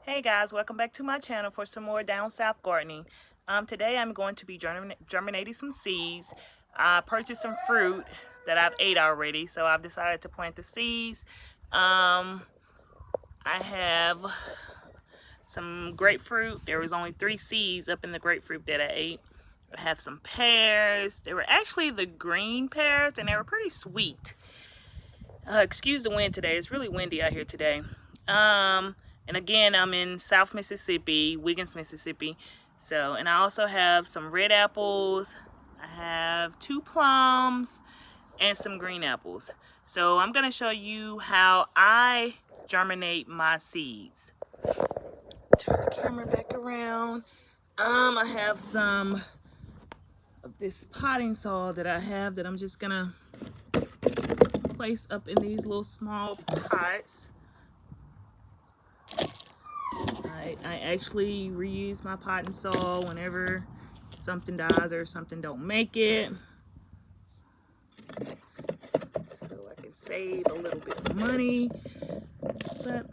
Hey guys, welcome back to my channel for some more down south gardening. Today I'm going to be germinating some seeds. I purchased some fruit that I've ate already, so I've decided to plant the seeds. I have some grapefruit. There was only 3 seeds up in the grapefruit that I ate. I have some pears. They were actually the green pears and they were pretty sweet. Excuse the wind today. It's really windy out here today. And again, I'm in South Mississippi, Wiggins, Mississippi. So, and I also have some red apples. I have 2 plums and some green apples. So I'm going to show you how I germinate my seeds. Turn the camera back around. I have some of this potting soil that I have that I'm just going to place up in these little small pots. I actually reuse my potting soil whenever something dies or something don't make it, so I can save a little bit of money, but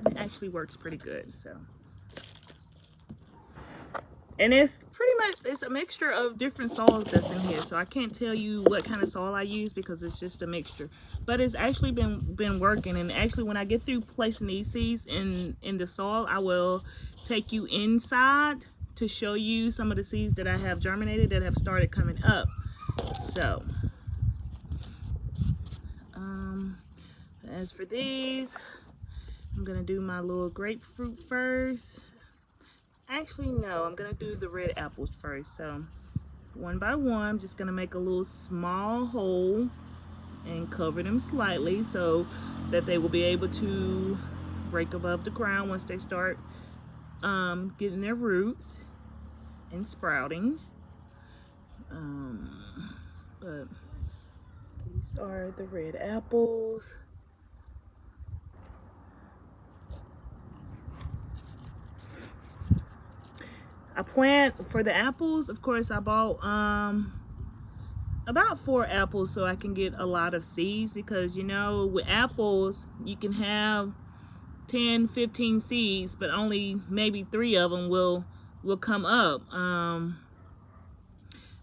it actually works pretty good. So, and it's pretty much, it's a mixture of different soils that's in here, so I can't tell you what kind of soil I use because it's just a mixture, but it's actually been working. And actually, when I get through placing these seeds in the soil, I will take you inside to show you some of the seeds that I have germinated that have started coming up. So as for these, I'm gonna do my little grapefruit first. Actually, no, I'm gonna do the red apples first. So one by one, I'm just gonna make a little small hole and cover them slightly so that they will be able to break above the ground once they start getting their roots and sprouting. But these are the red apples. I plant for the apples, of course, I bought about 4 apples so I can get a lot of seeds, because you know, with apples you can have 10-15 seeds, but only maybe 3 of them will come up.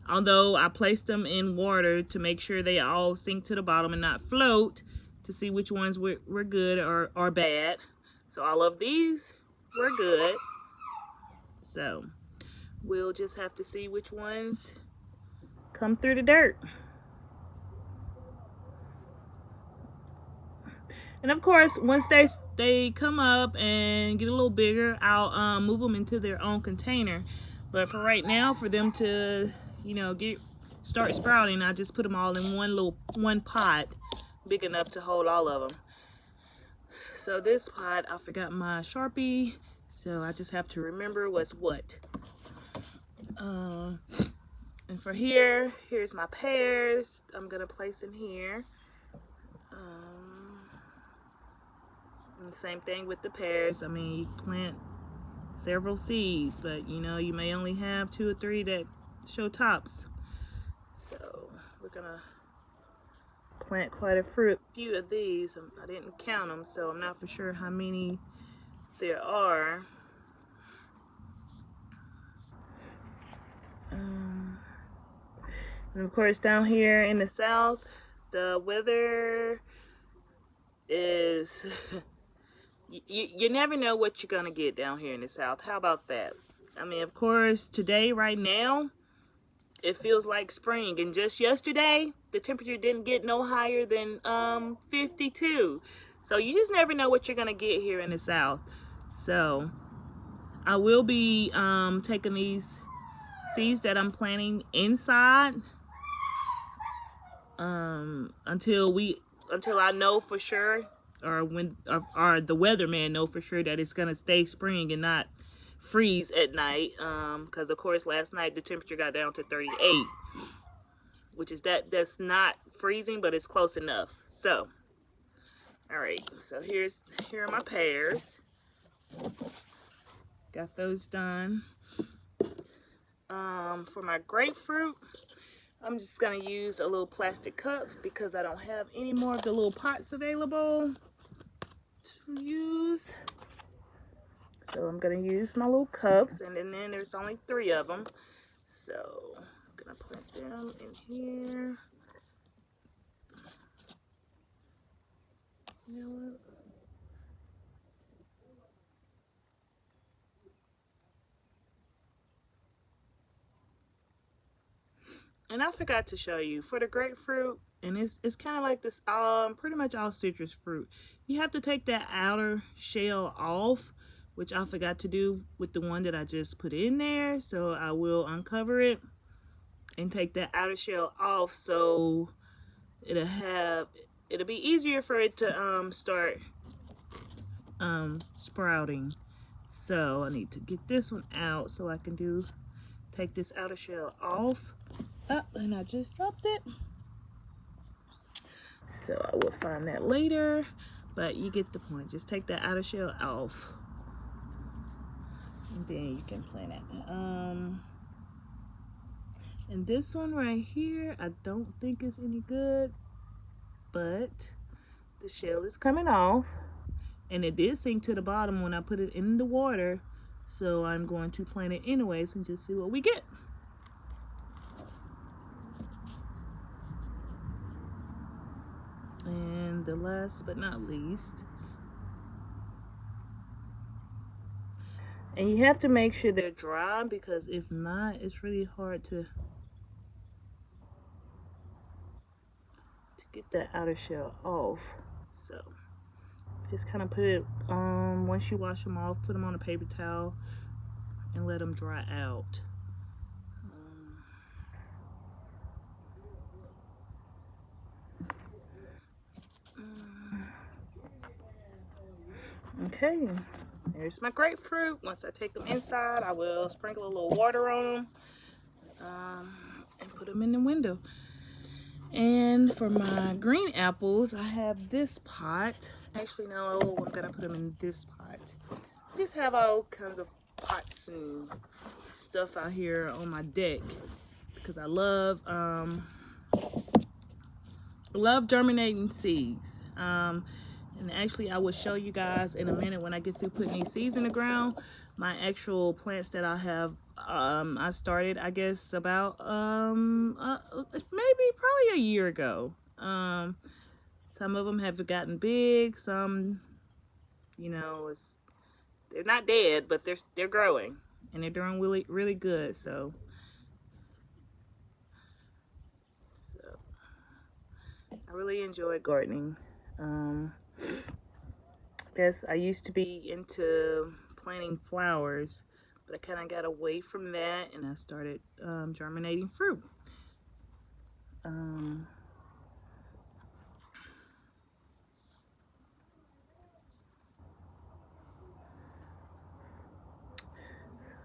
Although I placed them in water to make sure they all sink to the bottom and not float, to see which ones were good or bad. So all of these were good. So we'll just have to see which ones come through the dirt. And of course, once they come up and get a little bigger, I'll move them into their own container. But for right now, for them to, you know, start sprouting, I just put them all in one pot, big enough to hold all of them. So this pot, I forgot my Sharpie, so I just have to remember what's what. And for here's my pears. I'm gonna place in here. And same thing with the pears. I mean, you plant several seeds, but you know, you may only have 2 or 3 that show tops. So we're gonna plant quite a few of these. I didn't count them, so I'm not for sure how many there are. And of course, down here in the south, the weather is you never know what you're gonna get down here in the south. How about that? I mean, of course, today, right now, it feels like spring, and just yesterday the temperature didn't get no higher than 52. So you just never know what you're gonna get here in the south. So I will be taking these seeds that I'm planting inside until I know for sure, or or the weatherman know for sure that it's gonna stay spring and not freeze at night, because of course last night the temperature got down to 38, which is that's not freezing, but it's close enough. So all right, so here are my pears. Got those done. For my grapefruit, I'm just gonna use a little plastic cup because I don't have any more of the little pots available to use. So I'm gonna use my little cups, and then there's only 3 of them. So I'm gonna put them in here. You know what? And I forgot to show you for the grapefruit, and it's kind of like this, pretty much all citrus fruit. You have to take that outer shell off, which I forgot to do with the one that I just put in there. So I will uncover it and take that outer shell off, so it'll be easier for it to start sprouting. So I need to get this one out so I can take this outer shell off. Oh, and I just dropped it. So I will find that later, but you get the point. Just take that outer shell off, and then you can plant it. And this one right here, I don't think is any good, but the shell is coming off, and it did sink to the bottom when I put it in the water. So I'm going to plant it anyways and just see what we get. And the last but not least, and you have to make sure they're dry, because if not, it's really hard to get that outer shell off. So just kind of put it once you wash them off, put them on a paper towel and let them dry out. Okay, there's my grapefruit. Once I take them inside, I will sprinkle a little water on them and put them in the window. And for my green apples, I have this pot. Actually, no, I'm gonna put them in this pot. I just have all kinds of pots and stuff out here on my deck because I love germinating seeds. And actually, I will show you guys in a minute when I get through putting these seeds in the ground, my actual plants that I have. I started, I guess, about maybe probably a year ago. Some of them have gotten big. Some, you know, they're not dead, but they're growing and they're doing really, really good. So I really enjoy gardening. Yes, I used to be into planting flowers, but I kind of got away from that and I started germinating fruit.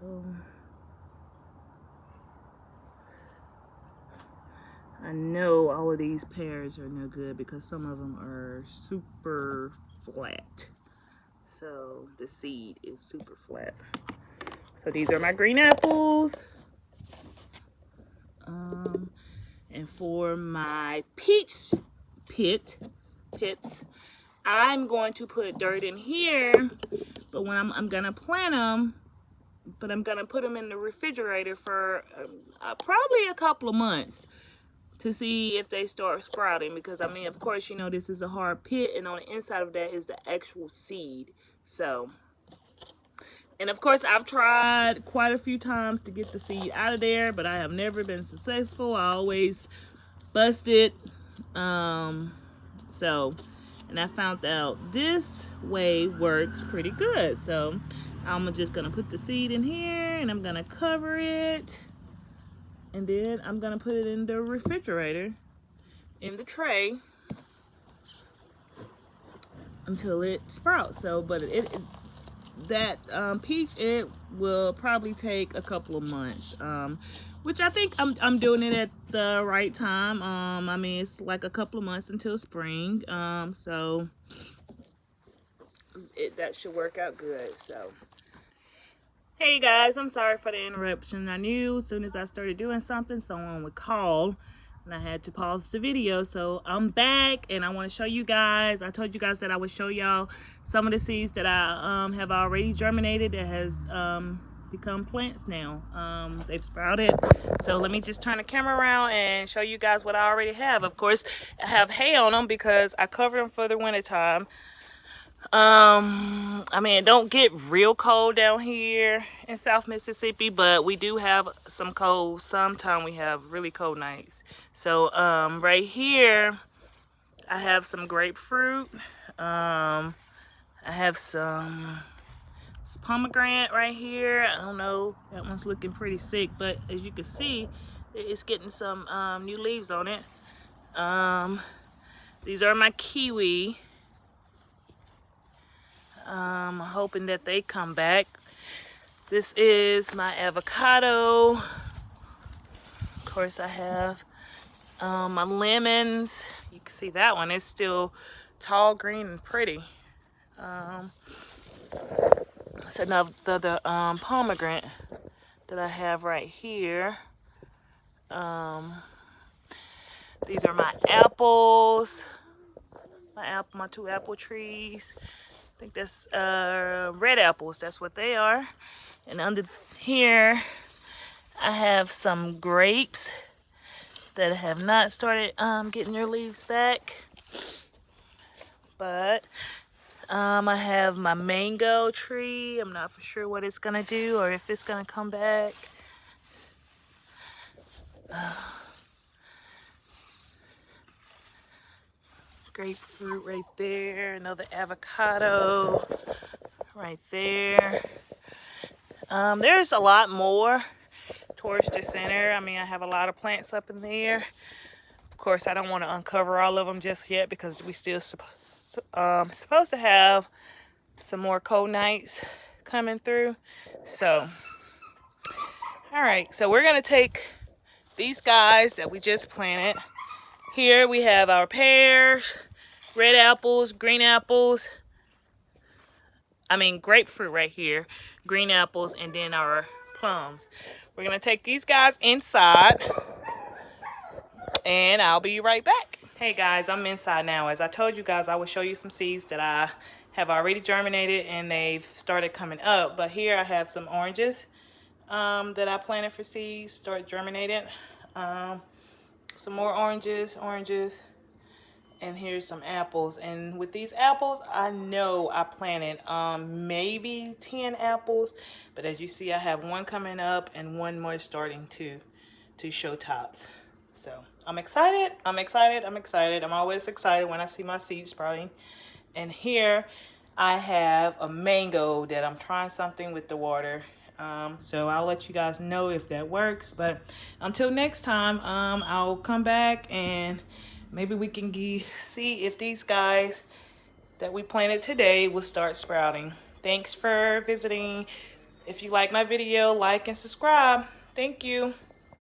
So I know all of these pears are no good because some of them are super flat. So the seed is super flat. So these are my green apples. And for my peach pits, I'm going to put dirt in here. But when I'm gonna plant them, but I'm gonna put them in the refrigerator for probably a couple of months to see if they start sprouting, because I mean, of course, you know, this is a hard pit and on the inside of that is the actual seed. So, and of course, I've tried quite a few times to get the seed out of there, but I have never been successful. I always bust it. So, and I found out this way works pretty good. So I'm just gonna put the seed in here and I'm gonna cover it. And then I'm gonna put it in the refrigerator, in the tray, until it sprouts. So, but that peach, it will probably take a couple of months, which I think I'm doing it at the right time. I mean, it's like a couple of months until spring, so that should work out good. So, hey guys, I'm sorry for the interruption. I knew as soon as I started doing something, someone would call. and I had to pause the video. So I'm back, and I want to show you guys. I told you guys that I would show y'all some of the seeds that I have already germinated that has become plants now. They've sprouted. So let me just turn the camera around and show you guys what I already have. Of course, I have hay on them because I covered them for the winter time. I mean, it don't get real cold down here in South Mississippi, but we do have some cold. Sometimes we have really cold nights. So right here I have some grapefruit. I have some pomegranate right here. I don't know, that one's looking pretty sick, but as you can see, it's getting some new leaves on it. These are my kiwi. I'm hoping that they come back. This is my avocado. Of course, I have my lemons. You can see that one is still tall, green, and pretty. So now the pomegranate that I have right here. These are my apples. My two apple trees. I think that's red apples. That's what they are. And under here, I have some grapes that have not started getting their leaves back. But I have my mango tree. I'm not for sure what it's gonna do or if it's gonna come back. Grapefruit right there. Another avocado right there. There's a lot more towards the center. I mean, I have a lot of plants up in there. Of course, I don't want to uncover all of them just yet because we still supposed to have some more cold nights coming through. So, all right. So we're going to take these guys that we just planted. Here we have our pears, red apples, green apples. I mean, grapefruit right here, green apples, and then our plums. We're going to take these guys inside, and I'll be right back. Hey guys, I'm inside now. As I told you guys, I will show you some seeds that I have already germinated, and they've started coming up. But here I have some oranges that I planted for seeds, start germinating. Some more oranges, and here's some apples. And with these apples, I know I planted maybe 10 apples, but as you see, I have one coming up and one more starting to show tops. So I'm excited. I'm always excited when I see my seeds sprouting. And here I have a mango that I'm trying something with the water. So I'll let you guys know if that works. But until next time, I'll come back and maybe we can see if these guys that we planted today will start sprouting. Thanks for visiting. If you like my video, like and subscribe. Thank you.